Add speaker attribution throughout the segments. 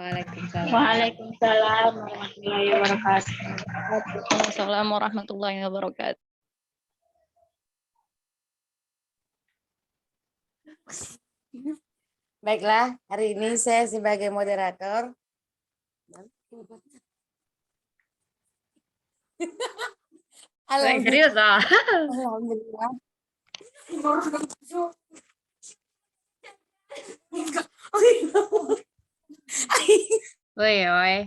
Speaker 1: Waalaikumsalam.
Speaker 2: Waalaikumsalam warahmatullahi wabarakatuh.
Speaker 3: Assalamualaikum warahmatullahi wabarakatuh.
Speaker 4: Baiklah, hari ini saya sebagai moderator.
Speaker 1: Serius ah?
Speaker 4: Alhamdulillah.
Speaker 1: Woi, woi.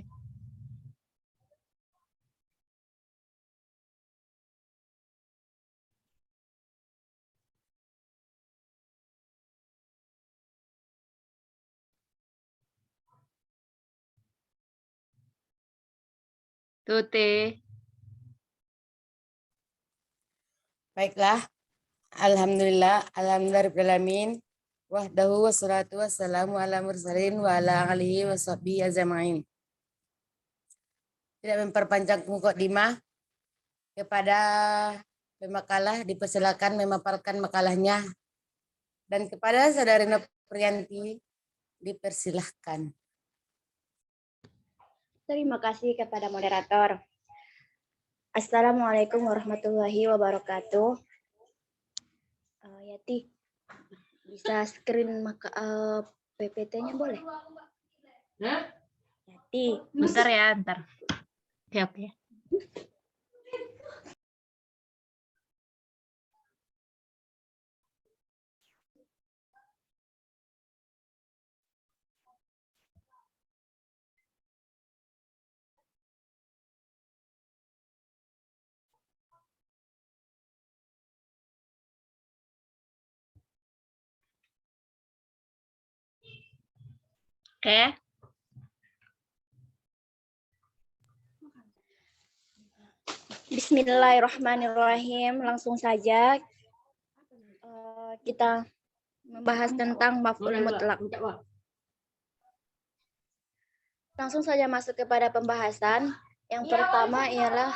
Speaker 1: Tuti.
Speaker 4: Baiklah, alhamdulillah, alhamdulillahirrahmanirrahim. Wahdahu wassalatu wassalamu ala mursalin wa ala alihi wa sahbihi ajma'in. Tidak memperpanjang mukadimah, kepada pemakalah dipersilakan memaparkan makalahnya, dan kepada saudari Noprianti dipersilahkan.
Speaker 2: Terima kasih kepada moderator. Assalamualaikum warahmatullahi wabarakatuh. Yati, bisa screen PPT-nya boleh? Yati.
Speaker 1: Bentar ya, bentar. Oke. Oke.
Speaker 2: Bismillahirrahmanirrahim. Langsung saja kita membahas tentang maf'ul mutlak. Langsung saja masuk kepada pembahasan. Yang pertama ialah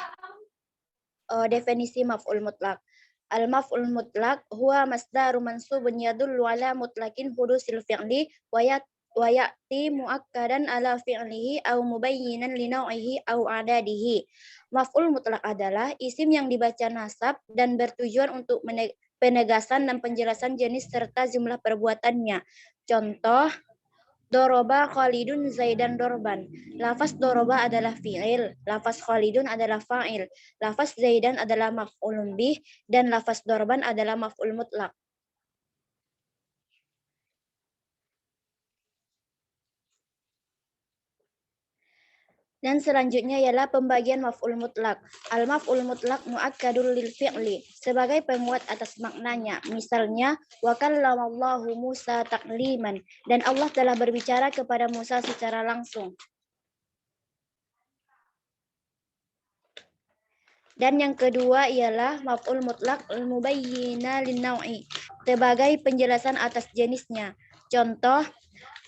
Speaker 2: definisi maf'ul mutlak. Al-maf'ul mutlak huwa masdaru mansubun yadullu ala mutlakin hudusil fi'li wa ya'ti muakkadan ala fi'lihi au mubayyinan li naw'ihi au adadihi. Maf'ul mutlak adalah isim yang dibaca nasab dan bertujuan untuk penegasan dan penjelasan jenis serta jumlah perbuatannya. Contoh, doroba Khalidun Zaidan dorban. Lafaz doroba adalah fi'il, lafaz Khalidun adalah fa'il, lafaz Zaidan adalah maf'ulun bih, dan lafaz dorban adalah maf'ul mutlak. Dan selanjutnya ialah pembagian maf'ul mutlak. Al-maf'ul mutlak mu'akkadul lil fi'li, sebagai penguat atas maknanya. Misalnya, wa kallamallahu Musa takliman, dan Allah telah berbicara kepada Musa secara langsung. Dan yang kedua ialah maf'ul mutlak al-mubayyina lin naw'i, sebagai penjelasan atas jenisnya. Contoh,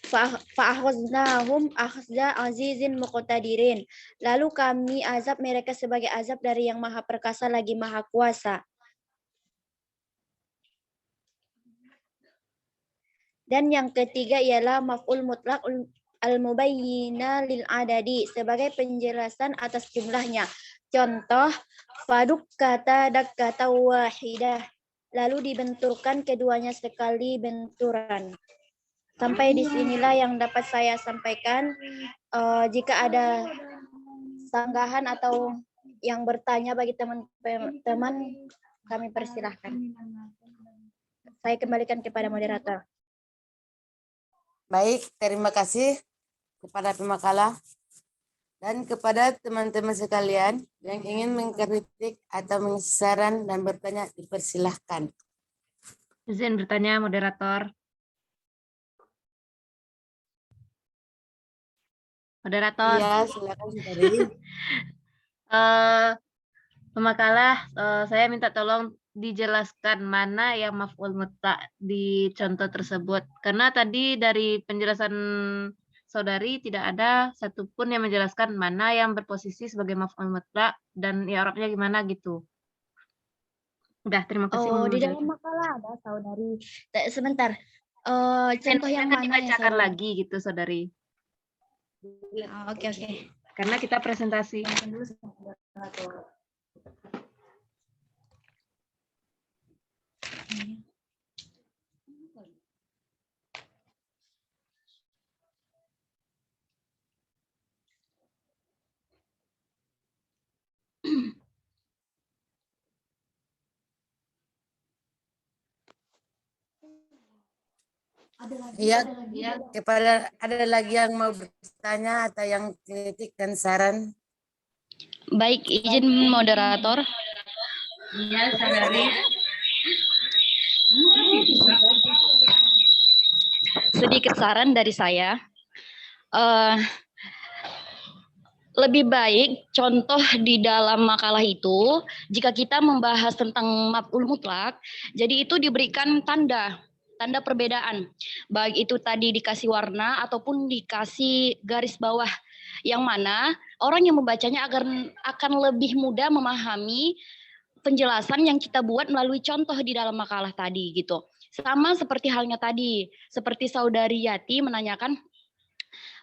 Speaker 2: fa'akhaznahum akhza azizin muqtadirin. Lalu kami azab mereka sebagai azab dari yang maha perkasa lagi maha kuasa. Dan yang ketiga ialah maf'ul mutlak al-mubayyina lil adadi, sebagai penjelasan atas jumlahnya. Contoh, faduk kata dak kata wahidah. Lalu dibenturkan keduanya sekali benturan. Sampai di sinilah yang dapat saya sampaikan. Jika ada sanggahan atau yang bertanya bagi teman-teman, kami persilahkan. Saya kembalikan kepada moderator.
Speaker 4: Baik, terima kasih kepada pemakalah dan kepada teman-teman sekalian yang ingin mengkritik atau mengisi saran dan bertanya, dipersilahkan.
Speaker 1: Izin bertanya, moderator. Moderator.
Speaker 4: Iya, silakan Saudari.
Speaker 1: Pemakalah, saya minta tolong dijelaskan mana yang maf'ul mutlak di contoh tersebut. Karena tadi dari penjelasan saudari tidak ada satupun yang menjelaskan mana yang berposisi sebagai maf'ul mutlak dan i'rabnya gimana gitu. Udah, terima kasih.
Speaker 2: Oh, di dalam makalah ada saudari. Sebentar. Contoh yang mana ya
Speaker 1: dibacakan
Speaker 2: saudari?
Speaker 1: lagi gitu, saudari.
Speaker 2: Oke, oke.
Speaker 1: Karena kita presentasi.
Speaker 4: Iya, kepada ada lagi yang mau bertanya atau yang kritik dan saran?
Speaker 3: Baik, izin moderator.
Speaker 1: Iya, saudari.
Speaker 3: Sedikit saran dari saya. Lebih baik contoh di dalam makalah itu, jika kita membahas tentang maf'ul mutlak, jadi itu diberikan tanda perbedaan. Baik itu tadi dikasih warna ataupun dikasih garis bawah, yang mana orang yang membacanya akan lebih mudah memahami penjelasan yang kita buat melalui contoh di dalam makalah tadi gitu. Sama seperti halnya tadi, seperti saudari Yati menanyakan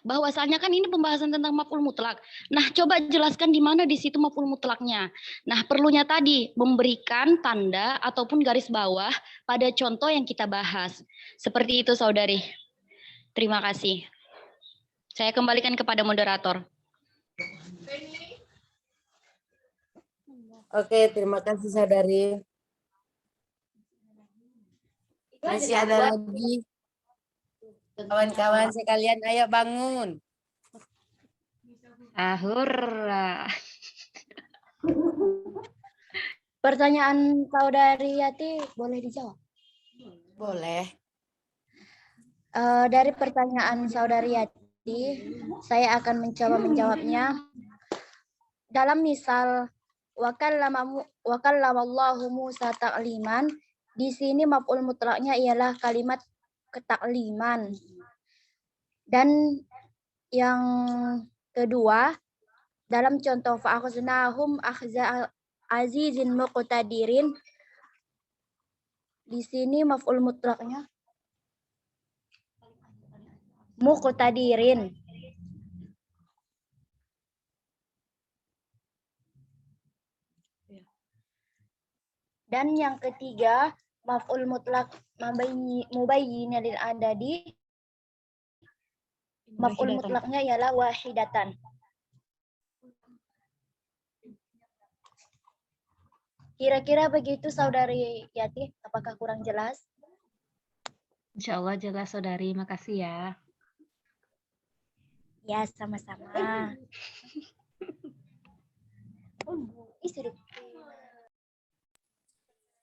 Speaker 3: bahwasanya kan ini pembahasan tentang maf'ul mutlak. Nah, coba jelaskan di mana di situ maf'ul mutlaknya. Nah, perlunya tadi memberikan tanda ataupun garis bawah pada contoh yang kita bahas. Seperti itu, saudari. Terima kasih. Saya kembalikan kepada moderator.
Speaker 4: Oke, terima kasih saudari. Masih ada lagi kawan-kawan sekalian, ayo bangun.
Speaker 1: Ahura.
Speaker 2: Pertanyaan saudari Yati boleh dijawab?
Speaker 4: Boleh.
Speaker 2: Dari pertanyaan saudari Yati, saya akan mencoba menjawabnya. Dalam misal wakallamallahu Musa takliman, di sini maf'ul mutlaknya ialah kalimat ketakliman. Dan yang kedua, dalam contoh fa'akhuznahum akhza azizin muqtadirin, di sini maf'ul mutlaknya muqtadirin. Dan yang ketiga, maf'ul mutlak mubayyin lil adadi, maf'ul mutlaknya ialah wahidatan. Kira-kira begitu saudari Yati, apakah kurang jelas?
Speaker 1: Insya Allah jelas, saudari. Makasih ya.
Speaker 2: Ya, sama-sama.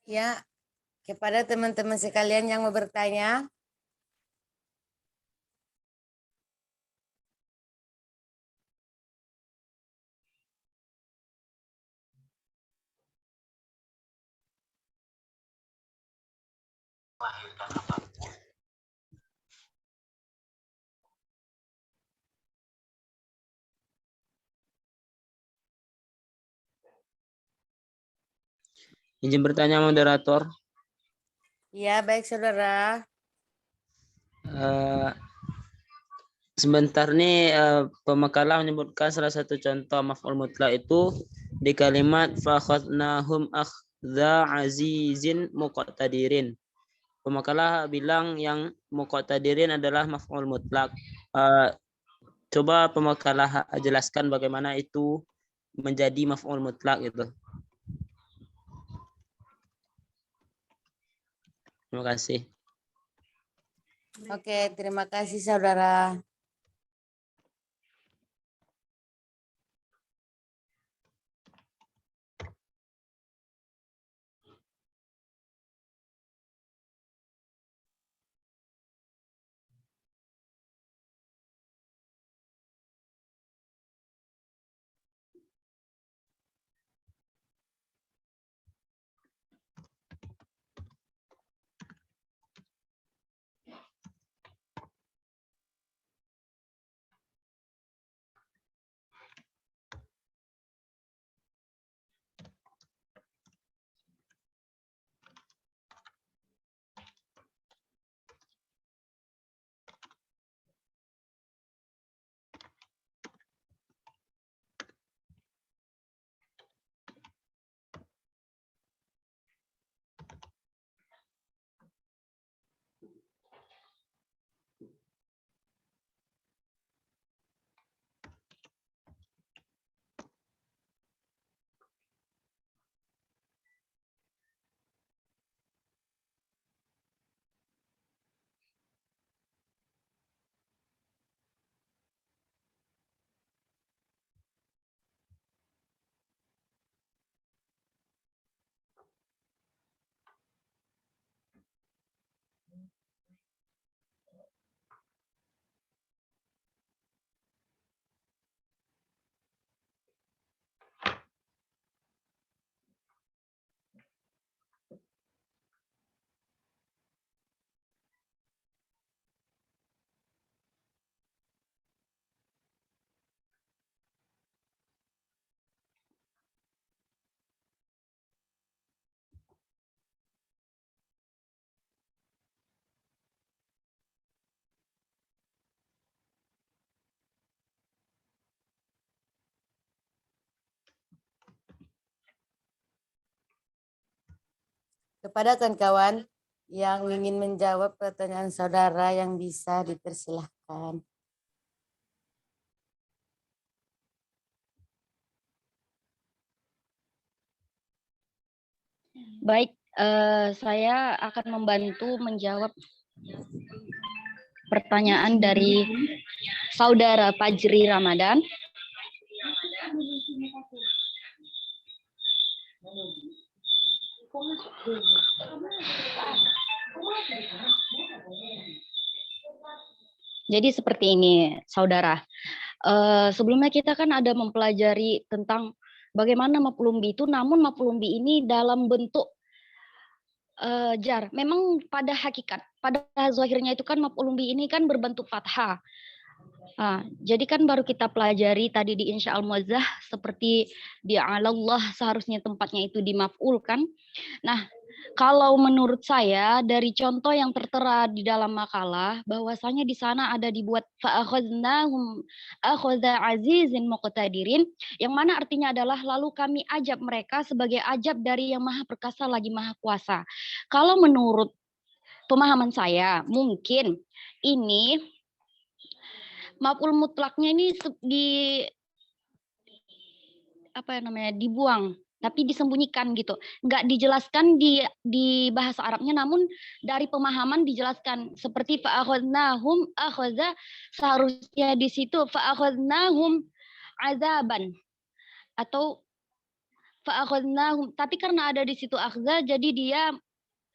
Speaker 4: Ya, kepada teman-teman sekalian yang mau bertanya,
Speaker 5: Izin bertanya moderator.
Speaker 4: ya baik saudara.
Speaker 5: Sebentar nih pemakalah menyebutkan salah satu contoh maf'ul mutlak itu di kalimat fakhadnahum akhdza azizin muqtadirin. Pemakalah bilang yang muqtadirin adalah maf'ul mutlak. Coba pemakalah jelaskan bagaimana itu menjadi maf'ul mutlak gitu. Terima kasih.
Speaker 4: Oke, terima kasih saudara. Kepada kawan-kawan yang ingin menjawab pertanyaan saudara yang bisa dipersilahkan.
Speaker 3: Baik, saya akan membantu menjawab pertanyaan dari saudara Fajri Ramadan. Jadi seperti ini, saudara. Sebelumnya kita kan ada mempelajari tentang bagaimana maf'ul bih itu, namun maf'ul bih ini dalam bentuk jar. Memang pada hakikat, pada zahirnya itu kan maf'ul bih ini kan berbentuk fathah. Jadi kan baru kita pelajari tadi di insya al-muazzah seperti di alallah seharusnya tempatnya itu dimaf'ulkan. Nah, kalau menurut saya dari contoh yang tertera di dalam makalah bahwasanya di sana ada dibuat fa'akhadnahum akhadha azizin muqtadirin yang mana artinya adalah lalu kami ajab mereka sebagai ajab dari yang maha perkasa lagi maha kuasa. Kalau menurut pemahaman saya mungkin ini maf'ul mutlaknya ini dibuang tapi disembunyikan gitu, nggak dijelaskan di bahasa Arabnya, namun dari pemahaman dijelaskan seperti fa'akhadnahum akhadha, seharusnya di situ fa'akhadnahum azaban atau fa'akhadnahum, tapi karena ada di situ akhza jadi dia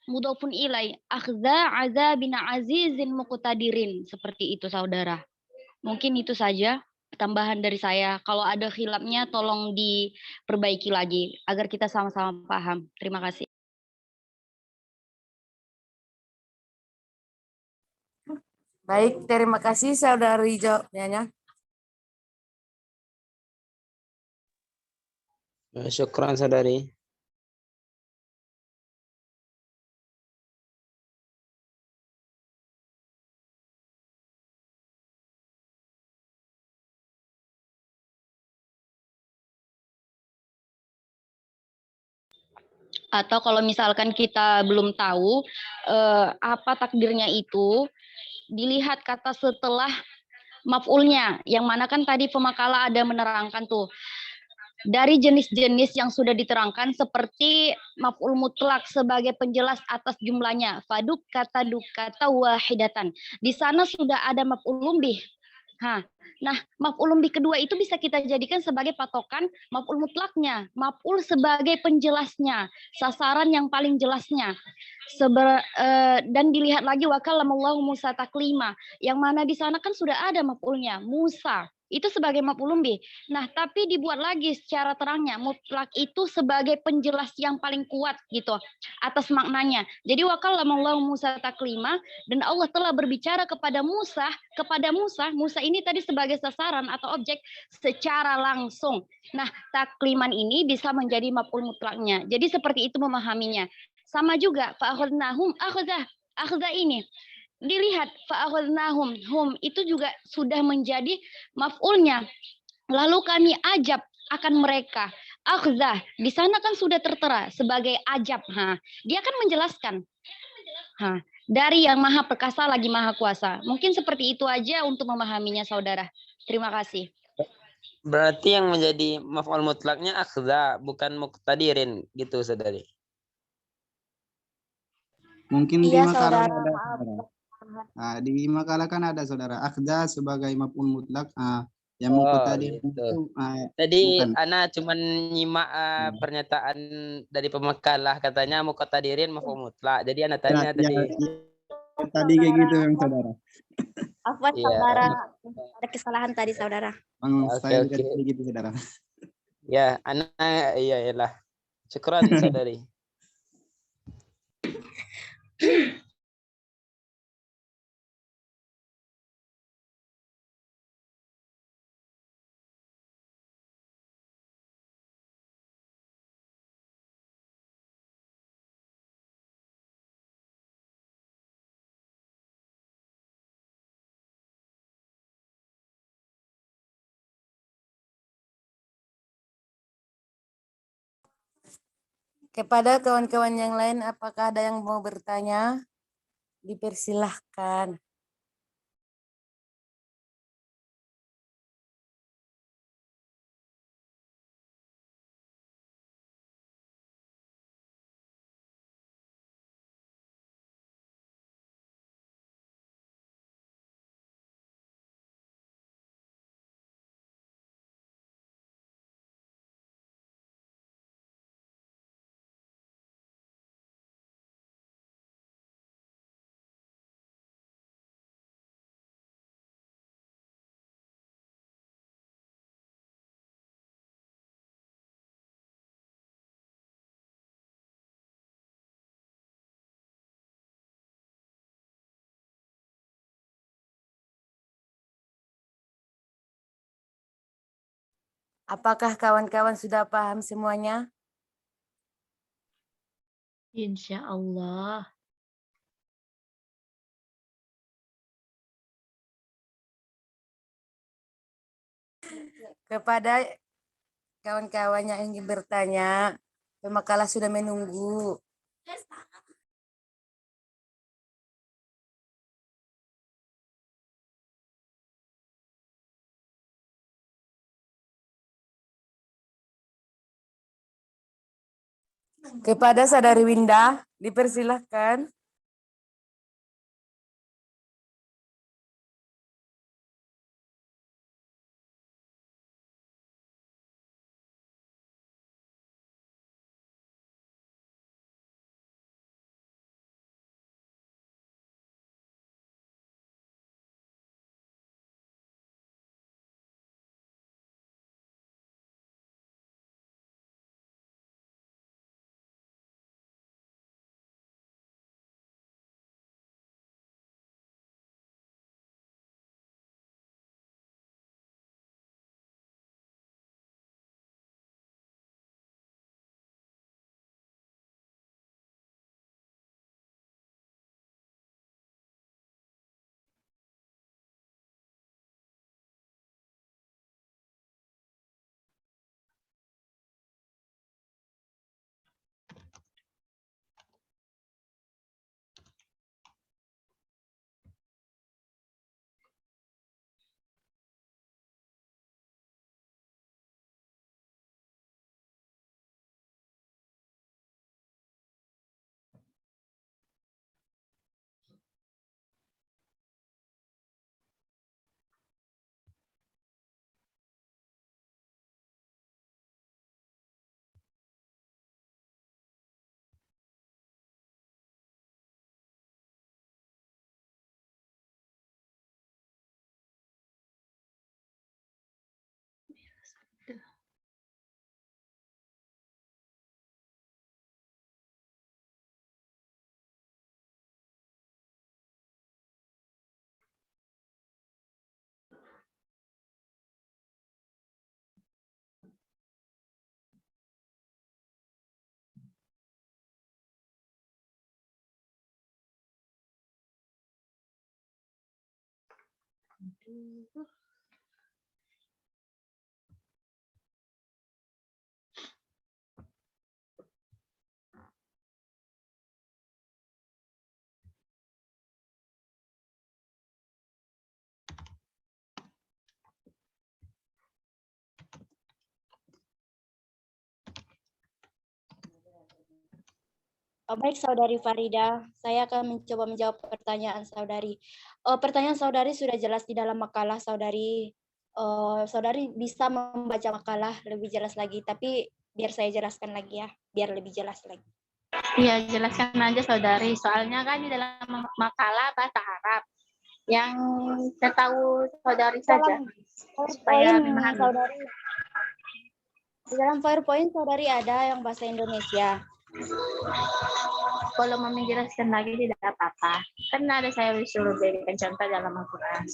Speaker 3: mudhofun ilai, akhza azabina azizin muqtadirin, seperti itu saudara. Mungkin itu saja tambahan dari saya. Kalau ada khilafnya tolong diperbaiki lagi agar kita sama-sama paham. Terima kasih.
Speaker 4: Baik, terima kasih saudari jawabnya.
Speaker 5: Syukran saudari.
Speaker 3: Atau kalau misalkan kita belum tahu apa takdirnya itu, dilihat kata setelah maf'ulnya, yang mana kan tadi pemakalah ada menerangkan tuh. Dari jenis-jenis yang sudah diterangkan seperti maf'ul mutlak sebagai penjelas atas jumlahnya. Faduk kata dukata wahidatan. Di sana sudah ada maf'ul bih. Nah, maf'ul bih kedua itu bisa kita jadikan sebagai patokan maf'ul mutlaknya, maf'ul sebagai penjelasnya, sasaran yang paling jelasnya. Dan dilihat lagi wakallamallahu Musa taklima, yang mana di sana kan sudah ada maf'ulnya, Musa. Itu sebagai maf'ul bih. Nah, tapi dibuat lagi secara terangnya, mutlak itu sebagai penjelas yang paling kuat gitu atas maknanya. Jadi wakallamallahu Musa taklima, dan Allah telah berbicara kepada Musa ini tadi sebagai sasaran atau objek secara langsung. Nah, takliman ini bisa menjadi maf'ul mutlaknya. Jadi seperti itu memahaminya. Sama juga fa'akhadnahum akhadha ini. Dilihat fa'akhadnahum, hum itu juga sudah menjadi maf'ulnya. Lalu kami ajab akan mereka. Akhadha di sana kan sudah tertera sebagai ajab. Dia kan menjelaskan. Dari yang maha perkasa lagi maha kuasa. Mungkin seperti itu aja untuk memahaminya saudara. Terima kasih.
Speaker 5: Berarti yang menjadi maf'ul mutlaknya akhza, bukan muqtadirin gitu saudari.
Speaker 6: Mungkin di
Speaker 2: Iya,
Speaker 6: makalah
Speaker 2: saudara.
Speaker 6: ada
Speaker 2: Maaf.
Speaker 6: saudara. Di makalah kan ada saudara akhza sebagai maf'ul mutlak. Yang muqtadir
Speaker 5: Gitu.
Speaker 6: itu
Speaker 5: Tadi
Speaker 6: bukan.
Speaker 5: Ana cuman nyimak pernyataan dari pemakalah, katanya muqtadirin maf'ul mutlak. Jadi Ana tanya
Speaker 6: Ya,
Speaker 5: tadi.
Speaker 6: tadi kayak gitu yang saudara.
Speaker 2: Afwan,
Speaker 5: Iya.
Speaker 2: saudara. Ada kesalahan tadi, saudara.
Speaker 6: Saya
Speaker 5: Oke.
Speaker 6: kayak gitu saudara.
Speaker 5: Ya, Ana iyalah. Syukran saudari.
Speaker 4: Kepada kawan-kawan yang lain, apakah ada yang mau bertanya? Dipersilahkan. Apakah kawan-kawan sudah paham semuanya?
Speaker 1: Insya Allah.
Speaker 4: Kepada kawan-kawan yang ingin bertanya, pemakalah sudah menunggu. Kepada Saudari Winda, dipersilahkan.
Speaker 2: Baik, Saudari Farida, saya akan mencoba menjawab pertanyaan Saudari. Pertanyaan Saudari sudah jelas di dalam makalah Saudari. Saudari bisa membaca makalah lebih jelas lagi, tapi biar saya jelaskan lagi ya, biar lebih jelas lagi.
Speaker 1: Iya, jelaskan aja Saudari. Soalnya kan di dalam makalah bahasa Arab. Yang saya tahu Saudari saja. Supaya
Speaker 2: PowerPoint
Speaker 1: memahami.
Speaker 2: Saudari, di dalam PowerPoint Saudari ada yang bahasa Indonesia.
Speaker 1: Kalau mau menjelaskan lagi tidak apa-apa. Kan ada saya disuruh berikan contoh dalam Al-Quran.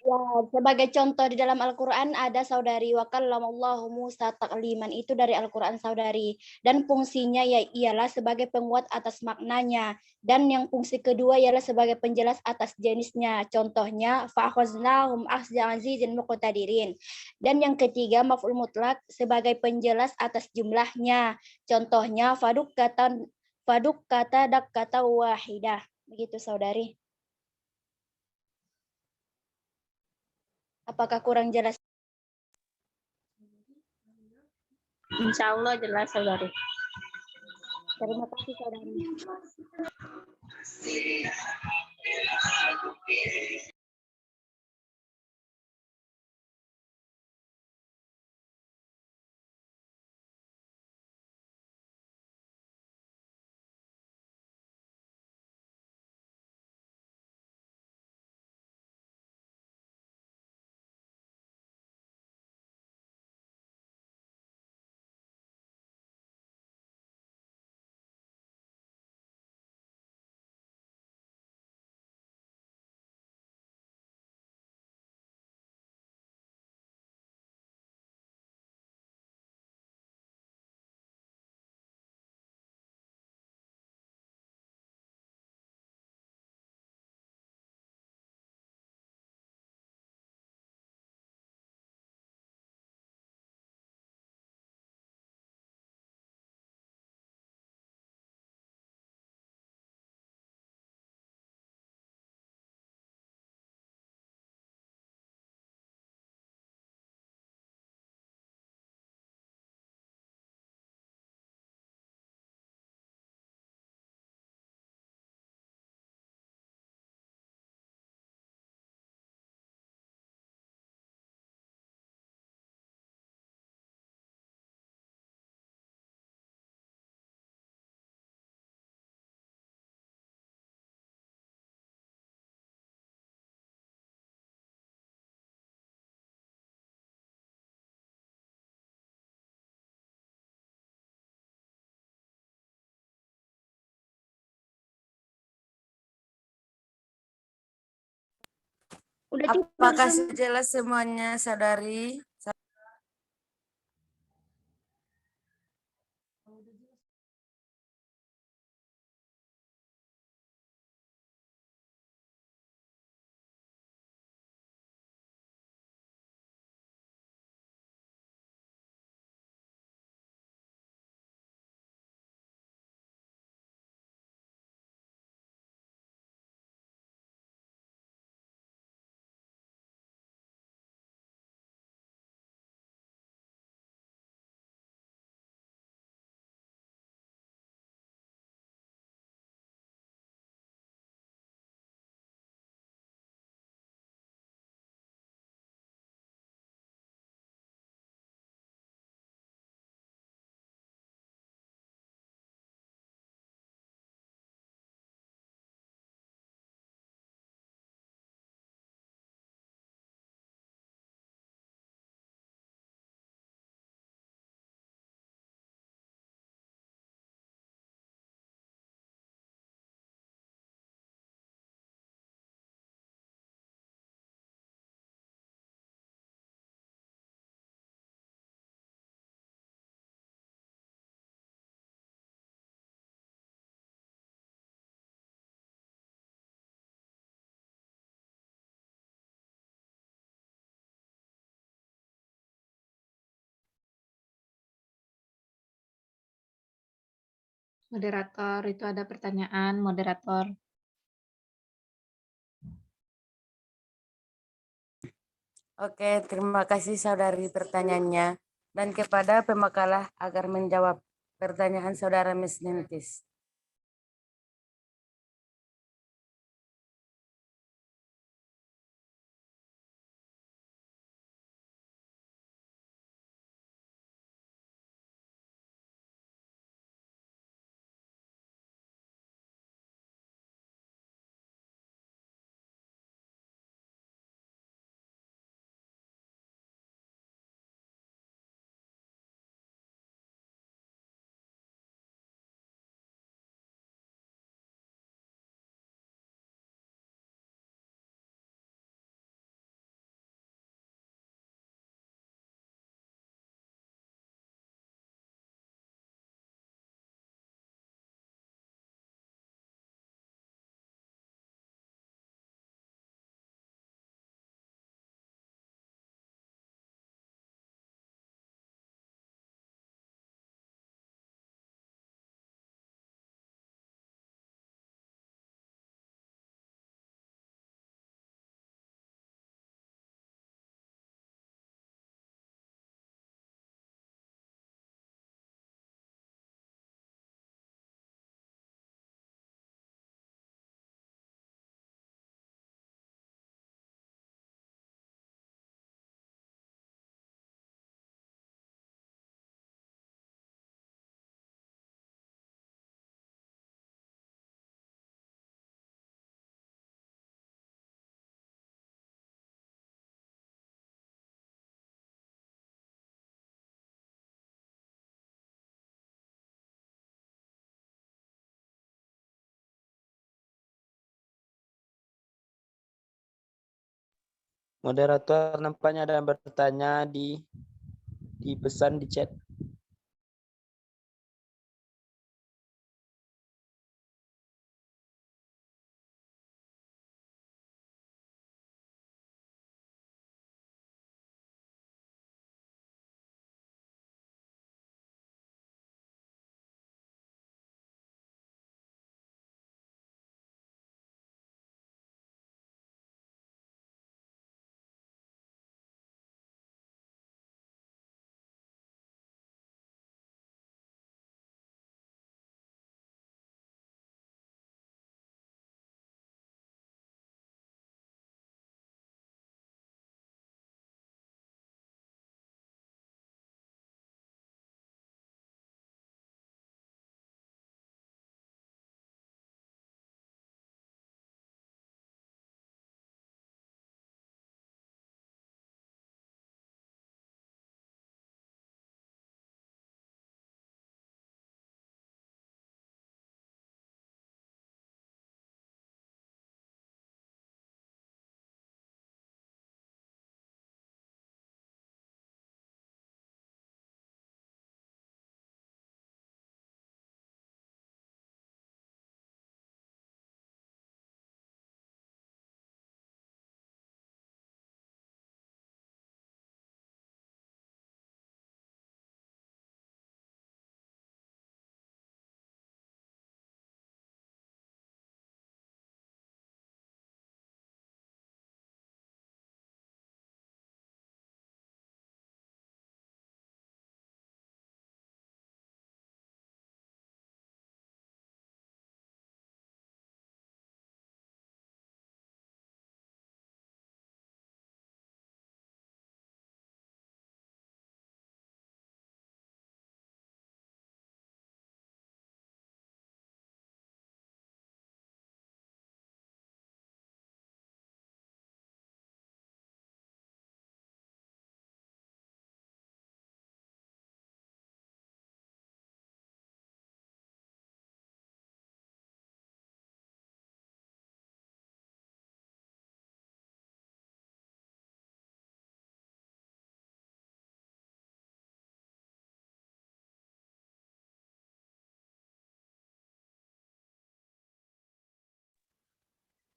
Speaker 2: Ya, sebagai contoh di dalam Al-Quran ada saudari wa kallamallahu Musa takliman, itu dari Al-Quran saudari, dan fungsinya ialah sebagai penguat atas maknanya, dan yang fungsi kedua ialah sebagai penjelas atas jenisnya, contohnya fa'akhaznahum akhza azizin muqtadirin, dan yang ketiga maf'ul mutlak sebagai penjelas atas jumlahnya, contohnya faduk kata dak kata wahidah, begitu saudari. Apakah kurang jelas?
Speaker 1: Insya Allah jelas saudari.
Speaker 2: Terima kasih saudari. Udah cukup
Speaker 4: Apakah
Speaker 2: semua.
Speaker 4: jelas semuanya, saudari?
Speaker 1: Moderator, itu ada pertanyaan, moderator.
Speaker 4: Oke, terima kasih saudari pertanyaannya. Dan kepada pemakalah agar menjawab pertanyaan saudara Miss Nintis.
Speaker 5: Moderator nampaknya ada yang bertanya di pesan di chat.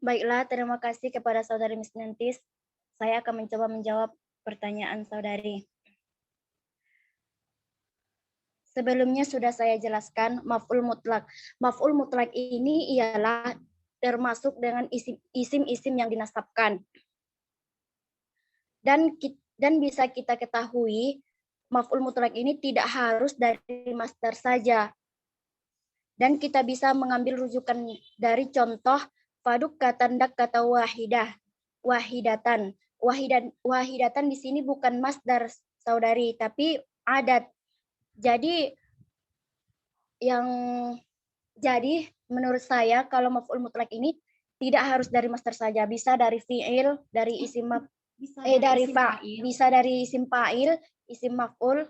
Speaker 2: Baiklah, terima kasih kepada Saudari Miss Nentis. Saya akan mencoba menjawab pertanyaan Saudari. Sebelumnya sudah saya jelaskan maf'ul mutlak. Maf'ul mutlak ini ialah termasuk dengan isim-isim yang dinasabkan. Dan bisa kita ketahui maf'ul mutlak ini tidak harus dari masdar saja. Dan kita bisa mengambil rujukan dari contoh faduk katandak kata wahidatan. Wahidatan di sini bukan masdar Saudari, tapi adat. Jadi menurut saya kalau maf'ul mutlak ini tidak harus dari masdar saja, bisa dari fi'il, dari isim bisa dari isim fa'il, isim maf'ul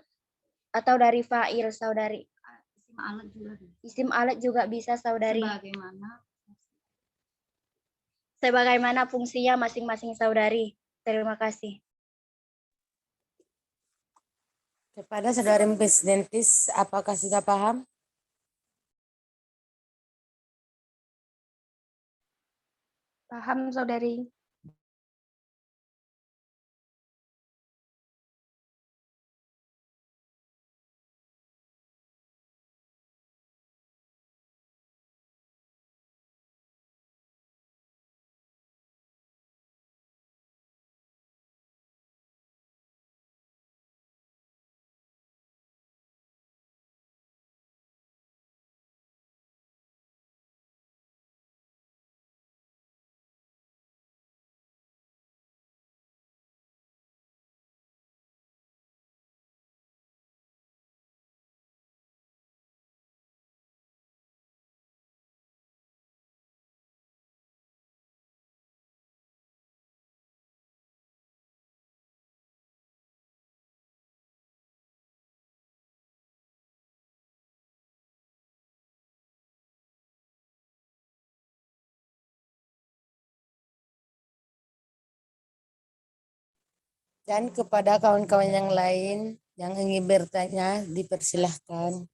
Speaker 2: atau dari fa'il Saudari. Isim alat juga bisa Saudari. Sebagaimana fungsinya masing-masing Saudari. Terima kasih.
Speaker 4: Kepada Saudari Miss Nentis, apakah sudah paham?
Speaker 2: Paham Saudari.
Speaker 4: Dan kepada kawan-kawan yang lain yang ingin bertanya, dipersilahkan.